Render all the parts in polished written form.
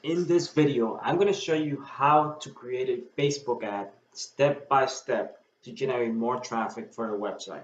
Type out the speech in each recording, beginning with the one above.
In this video, I'm going to show you how to create a Facebook ad step by step to generate more traffic for your website.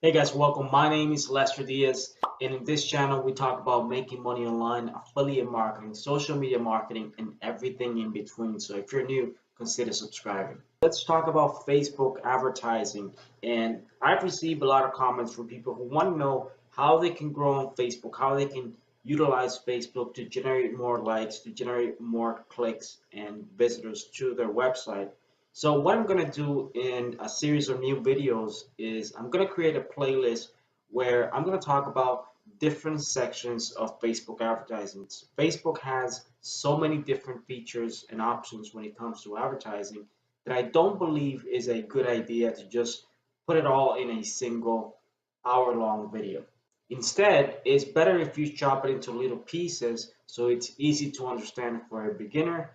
Hey guys, welcome. My name is Lester Diaz, and in this channel, we talk about making money online, affiliate marketing, social media marketing, and everything in between. So if you're new, consider subscribing. Let's talk about Facebook advertising. And I've received a lot of comments from people who want to know how they can grow on Facebook, how they can utilize Facebook to generate more likes, to generate more clicks and visitors to their website. So what I'm going to do in a series of new videos is I'm going to create a playlist where I'm going to talk about different sections of Facebook advertising. Facebook has so many different features and options when it comes to advertising that I don't believe is a good idea to just put it all in a single hour-long video. Instead, it's better if you chop it into little pieces so it's easy to understand for a beginner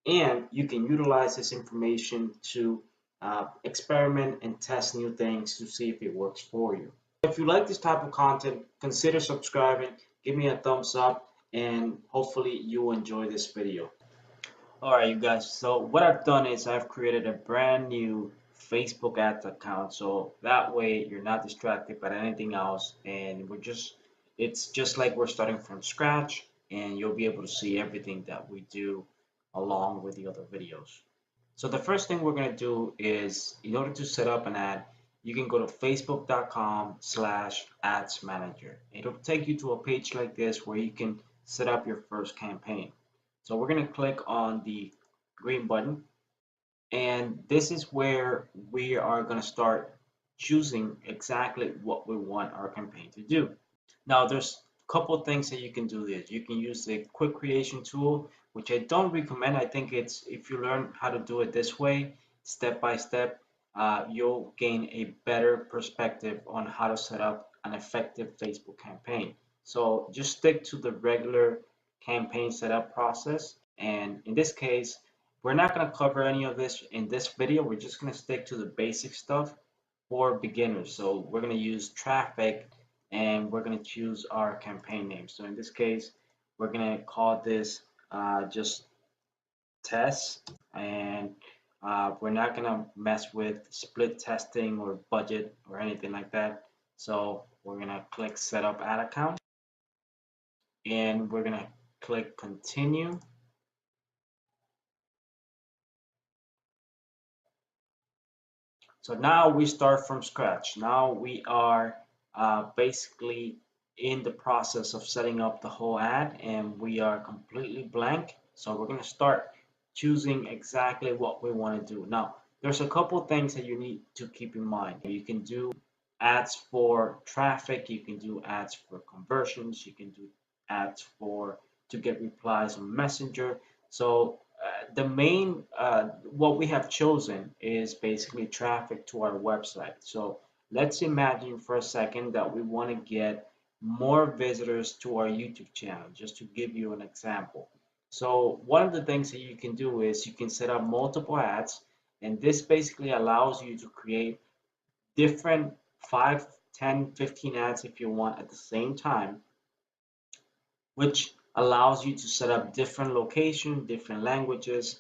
and you can utilize this information to experiment and test new things to see if it works for you. If you like this type of content, consider subscribing, give me a thumbs up, and hopefully you enjoy this video. Alright you guys, so what I've done is I've created a brand new Facebook ads account, so that way you're not distracted by anything else, and it's just like we're starting from scratch, and you'll be able to see everything that we do along with the other videos. So the first thing we're going to do is, in order to set up an ad, you can go to facebook.com/ads manager. It'll take you to a page like this where you can set up your first campaign. So we're going to click on the green button, and this is where we are going to start choosing exactly what we want our campaign to do. Now there's a couple of things that you can do this. You can use the quick creation tool, which I don't recommend. I think it's, if you learn how to do it this way, step by step, you'll gain a better perspective on how to set up an effective Facebook campaign. So just stick to the regular campaign setup process. And in this case, we're not going to cover any of this in this video. We're just going to stick to the basic stuff for beginners. So we're going to use traffic and we're going to choose our campaign name. So in this case, we're going to call this just test, and we're not going to mess with split testing or budget or anything like that. So we're going to click set up ad account, and we're going to click continue. So now we start from scratch. Now we are basically in the process of setting up the whole ad, and we are completely blank. So we're going to start choosing exactly what we want to do. Now, there's a couple things that you need to keep in mind. You can do ads for traffic, you can do ads for conversions, you can do ads for to get replies on Messenger. So the main what we have chosen is basically traffic to our website. So let's imagine for a second that we want to get more visitors to our YouTube channel, just to give you an example. So one of the things that you can do is you can set up multiple ads, and this basically allows you to create different 5, 10, 15 ads if you want at the same time, which allows you to set up different locations, different languages,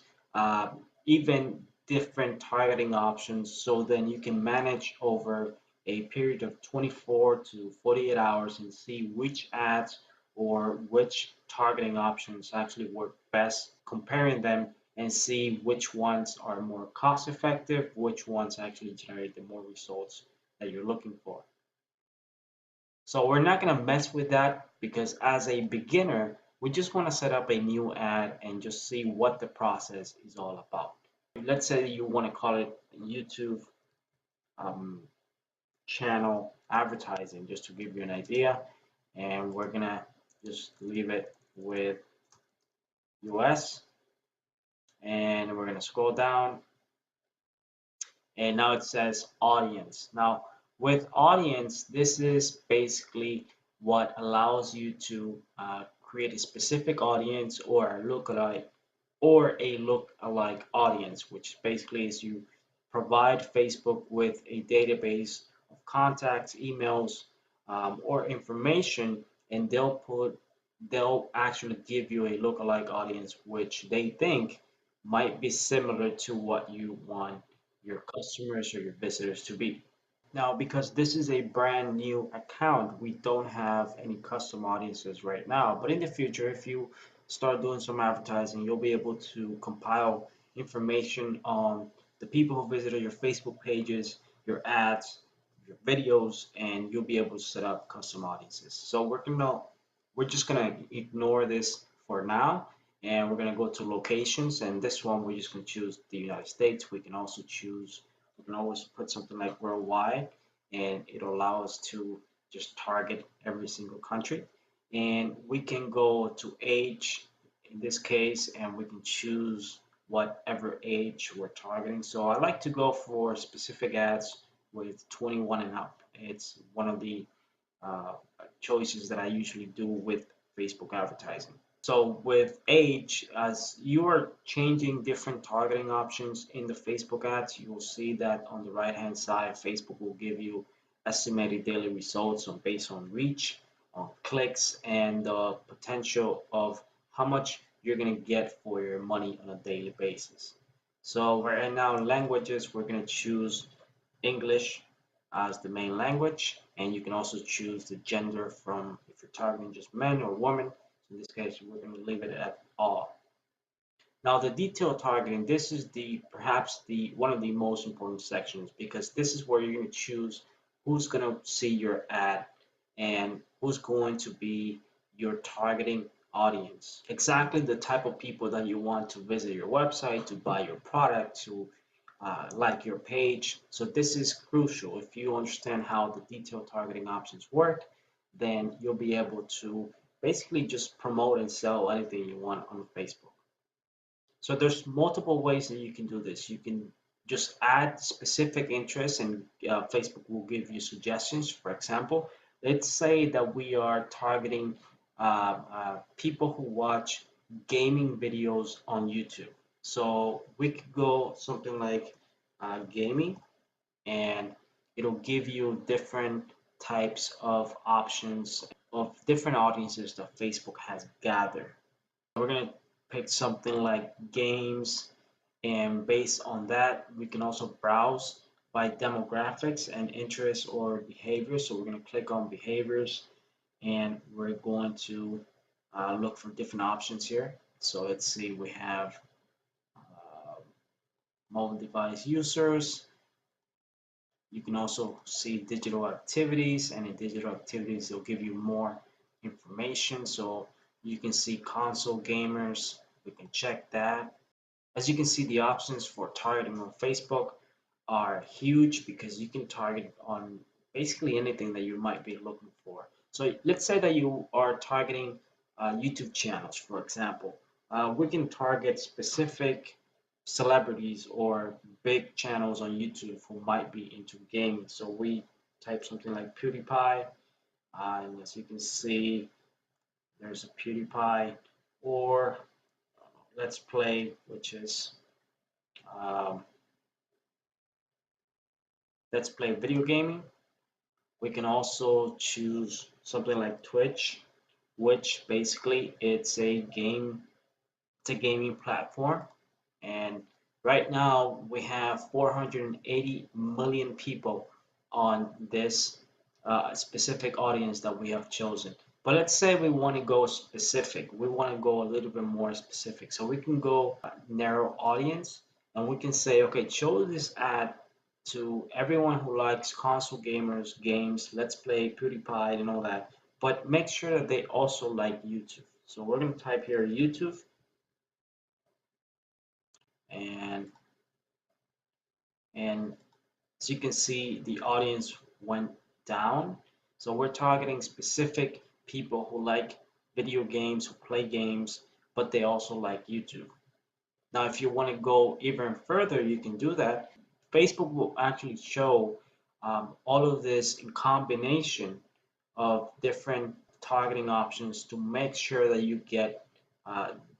even different targeting options. So then you can manage over a period of 24 to 48 hours and see which ads or which targeting options actually work best, comparing them and see which ones are more cost effective, which ones actually generate the more results that you're looking for. So we're not going to mess with that because as a beginner, we just want to set up a new ad and just see what the process is all about. Let's say you want to call it YouTube channel advertising, just to give you an idea. And we're going to just leave it with US. And we're going to scroll down. And now it says audience. Now, with audience, this is basically what allows you to create a specific audience or a lookalike audience, which basically is you provide Facebook with a database of contacts, emails, or information, and they'll put they'll actually give you a lookalike audience which they think might be similar to what you want your customers or your visitors to be. Now, because this is a brand new account, we don't have any custom audiences right now. But in the future, if you start doing some advertising, you'll be able to compile information on the people who visited your Facebook pages, your ads, your videos, and you'll be able to set up custom audiences. So we're just gonna ignore this for now, and we're gonna go to locations. And this one, we're just gonna choose the United States. We can also choose we can always put something like worldwide, and it'll allow us to just target every single country. And we can go to age in this case, and we can choose whatever age we're targeting. So I like to go for specific ads with 21 and up. It's one of the uh, choices that I usually do with Facebook advertising. So with age, as you are changing different targeting options in the Facebook ads, you will see that on the right hand side, Facebook will give you estimated daily results based on reach, on clicks, and the potential of how much you're going to get for your money on a daily basis. So right now, languages, we're going to choose English as the main language, and you can also choose the gender from if you're targeting just men or women. In this case, we're going to leave it at all. Now, the detailed targeting, this is the perhaps the one of the most important sections because this is where you're going to choose who's going to see your ad and who's going to be your targeting audience. Exactly the type of people that you want to visit your website, to buy your product, to like your page. So this is crucial. If you understand how the detailed targeting options work, then you'll be able to basically just promote and sell anything you want on Facebook. So there's multiple ways that you can do this. You can just add specific interests and Facebook will give you suggestions. For example, let's say that we are targeting people who watch gaming videos on YouTube. So we could go something like gaming, and it'll give you different types of options of different audiences that Facebook has gathered. We're going to pick something like games, and based on that, we can also browse by demographics and interests or behaviors. So we're going to click on behaviors, and we're going to look for different options here. So let's see, we have mobile device users. You can also see digital activities, and in digital activities, they'll give you more information. So you can see console gamers, we can check that. As you can see, the options for targeting on Facebook are huge because you can target on basically anything that you might be looking for. So let's say that you are targeting YouTube channels, for example. We can target specific celebrities or big channels on YouTube who might be into gaming. So we type something like PewDiePie, and as you can see, there's a PewDiePie, or Let's Play, which is um, Let's Play video gaming. We can also choose something like Twitch, which basically it's a gaming platform. And right now we have 480 million people on this specific audience that we have chosen. But let's say we want to go specific. We want to go a little bit more specific. So we can go narrow audience, and we can say, okay, show this ad to everyone who likes console gamers, games, Let's Play, PewDiePie, and all that. But make sure that they also like YouTube. So we're going to type here YouTube, and and as you can see, the audience went down. So we're targeting specific people who like video games, who play games, but they also like YouTube. Now, if you want to go even further, you can do that. Facebook will actually show all of this in combination of different targeting options to make sure that you get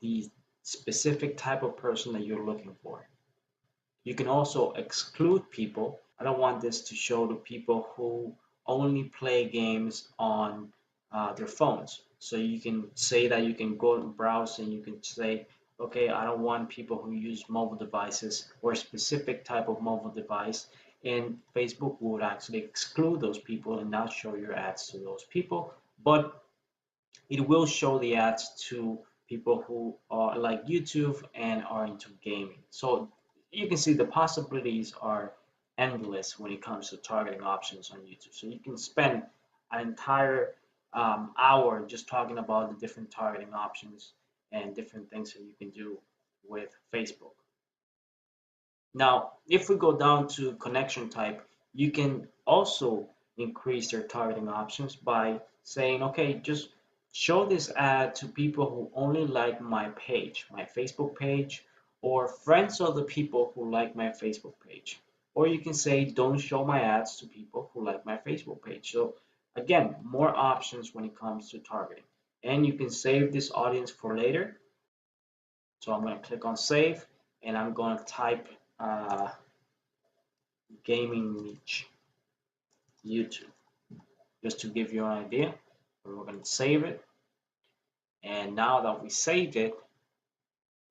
the specific type of person that you're looking for. You can also exclude people. I don't want this to show to people who only play games on their phones. So you can say that you can go and browse and you can say, okay, I don't want people who use mobile devices or a specific type of mobile device. And Facebook would actually exclude those people and not show your ads to those people. But it will show the ads to people who are like YouTube and are into gaming. So you can see the possibilities are endless when it comes to targeting options on YouTube. So you can spend an entire hour just talking about the different targeting options and different things that you can do with Facebook. Now, if we go down to connection type, you can also increase your targeting options by saying, okay, just show this ad to people who only like my page, my Facebook page, or friends of the people who like my Facebook page. Or you can say, don't show my ads to people who like my Facebook page. So again, more options when it comes to targeting. And you can save this audience for later. So I'm going to click on save and I'm going to type gaming niche YouTube just to give you an idea. We're going to save it, and now that we saved it,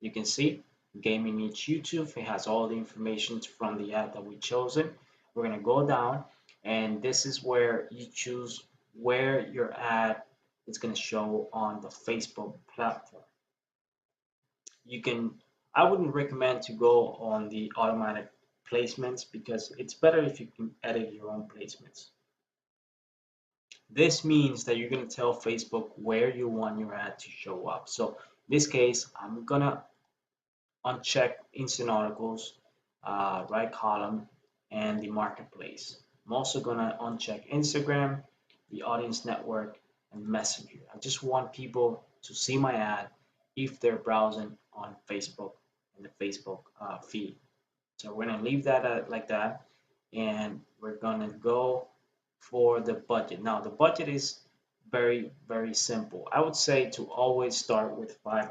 you can see gaming niche YouTube. It has all the information from the ad that we chosen. We're going to go down, and this is where you choose where your ad is going to show on the Facebook platform. You can, I wouldn't recommend to go on the automatic placements because it's better if you can edit your own placements. This means that you're going to tell Facebook where you want your ad to show up. So in this case, I'm going to uncheck instant articles, right column, and the marketplace. I'm also going to uncheck Instagram, the audience network, and Messenger. I just want people to see my ad if they're browsing on Facebook and the Facebook feed. So we're going to leave that like that, and we're going to go for the budget. Now, the budget is very, very simple. I would say to always start with $5.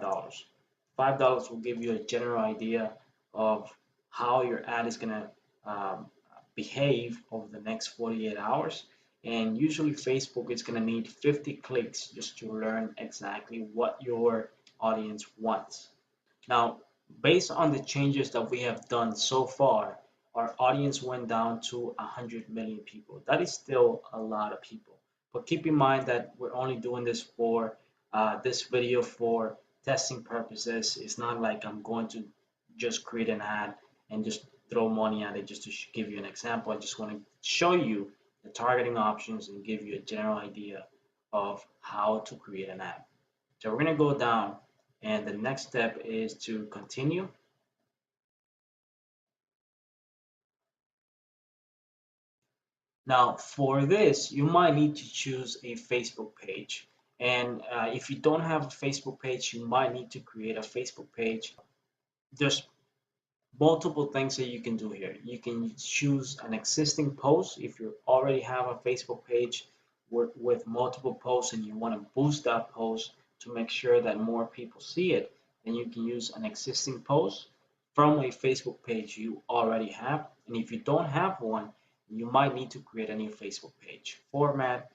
$5 will give you a general idea of how your ad is going to behave over the next 48 hours. And usually Facebook is going to need 50 clicks just to learn exactly what your audience wants. Now, based on the changes that we have done so far, our audience went down to 100 million people. That is still a lot of people. But keep in mind that we're only doing this for this video for testing purposes. It's not like I'm going to just create an ad and just throw money at it just to give you an example. I just want to show you the targeting options and give you a general idea of how to create an ad. So we're going to go down, and the next step is to continue. Now for this, you might need to choose a Facebook page. And if you don't have a Facebook page, you might need to create a Facebook page. There's multiple things that you can do here. You can choose an existing post if you already have a Facebook page with multiple posts and you want to boost that post to make sure that more people see it. Then you can use an existing post from a Facebook page you already have. And if you don't have one, you might need to create a new Facebook page. Format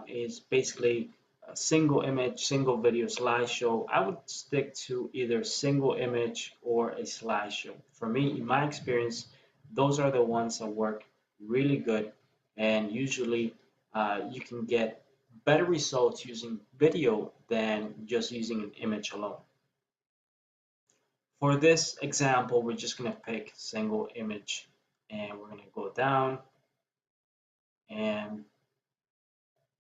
is basically a single image, single video slideshow. I would stick to either single image or a slideshow. For me, in my experience, those are the ones that work really good, and usually you can get better results using video than just using an image alone. For this example, we're just going to pick single image, and we're going to go down and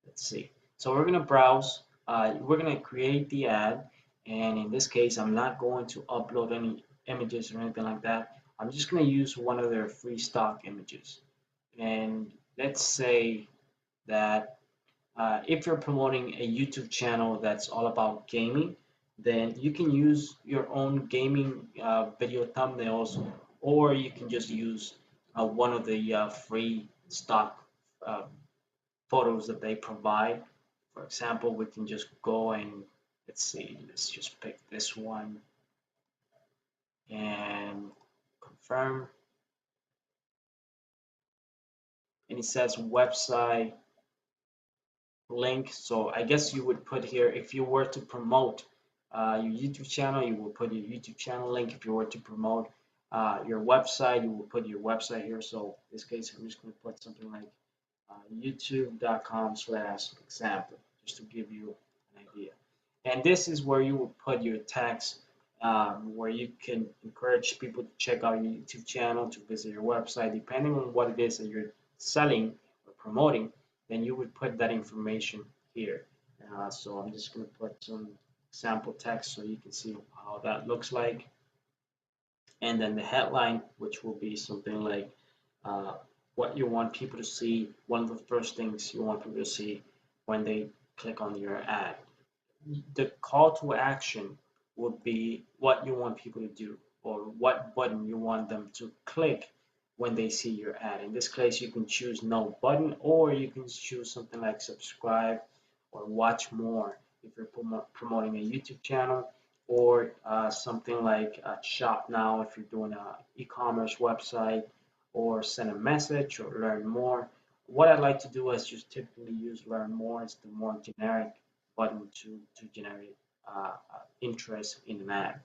let's see. So we're going to browse. We're going to create the ad. And in this case, I'm not going to upload any images or anything like that. I'm just going to use one of their free stock images. And let's say that if you're promoting a YouTube channel that's all about gaming, then you can use your own gaming video thumbnails, or you can just use one of the free stock uh, photos that they provide. For example, we can just go and let's see, let's just pick this one and confirm. And it says website link. So I guess you would put here, if you were to promote your YouTube channel, you will put your YouTube channel link. If you were to promote your website, you will put your website here. So in this case, I'm just going to put something like youtube.com/example, just to give you an idea. And this is where you will put your text, where you can encourage people to check out your YouTube channel, to visit your website, depending on what it is that you're selling or promoting. Then you would put that information here. So I'm just going to put some sample text so you can see how that looks like. And then the headline, which will be something like uh, what you want people to see, one of the first things you want people to see when they click on your ad. The call to action would be what you want people to do, or what button you want them to click when they see your ad. In this case, you can choose no button, or you can choose something like subscribe or watch more if you're promoting a YouTube channel, or something like shop now if you're doing an e-commerce website, or send a message or learn more. What I like to do is just typically use learn more. It's the more generic button to generate interest in an ad.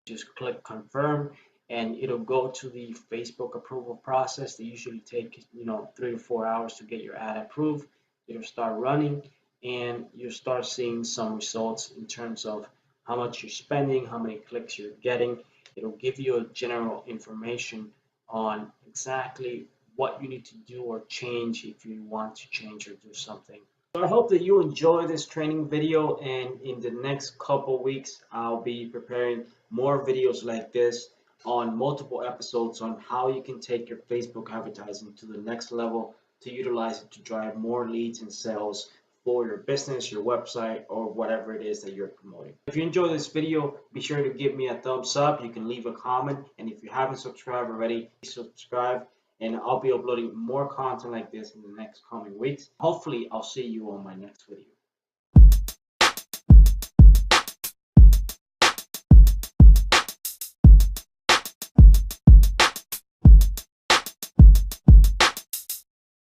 Just click confirm and it'll go to the Facebook approval process. They usually take 3 to 4 hours to get your ad approved. It'll start running and you'll start seeing some results in terms of how much you're spending, how many clicks you're getting. It'll give you a general information on exactly what you need to do or change if you want to change or do something. So I hope that you enjoy this training video, and in the next couple weeks I'll be preparing more videos like this on multiple episodes on how you can take your Facebook advertising to the next level to utilize it to drive more leads and sales for your business, your website, or whatever it is that you're promoting. If you enjoyed this video, be sure to give me a thumbs up. You can leave a comment, and if you haven't subscribed already, please subscribe, and I'll be uploading more content like this in the next coming weeks. Hopefully, I'll see you on my next video.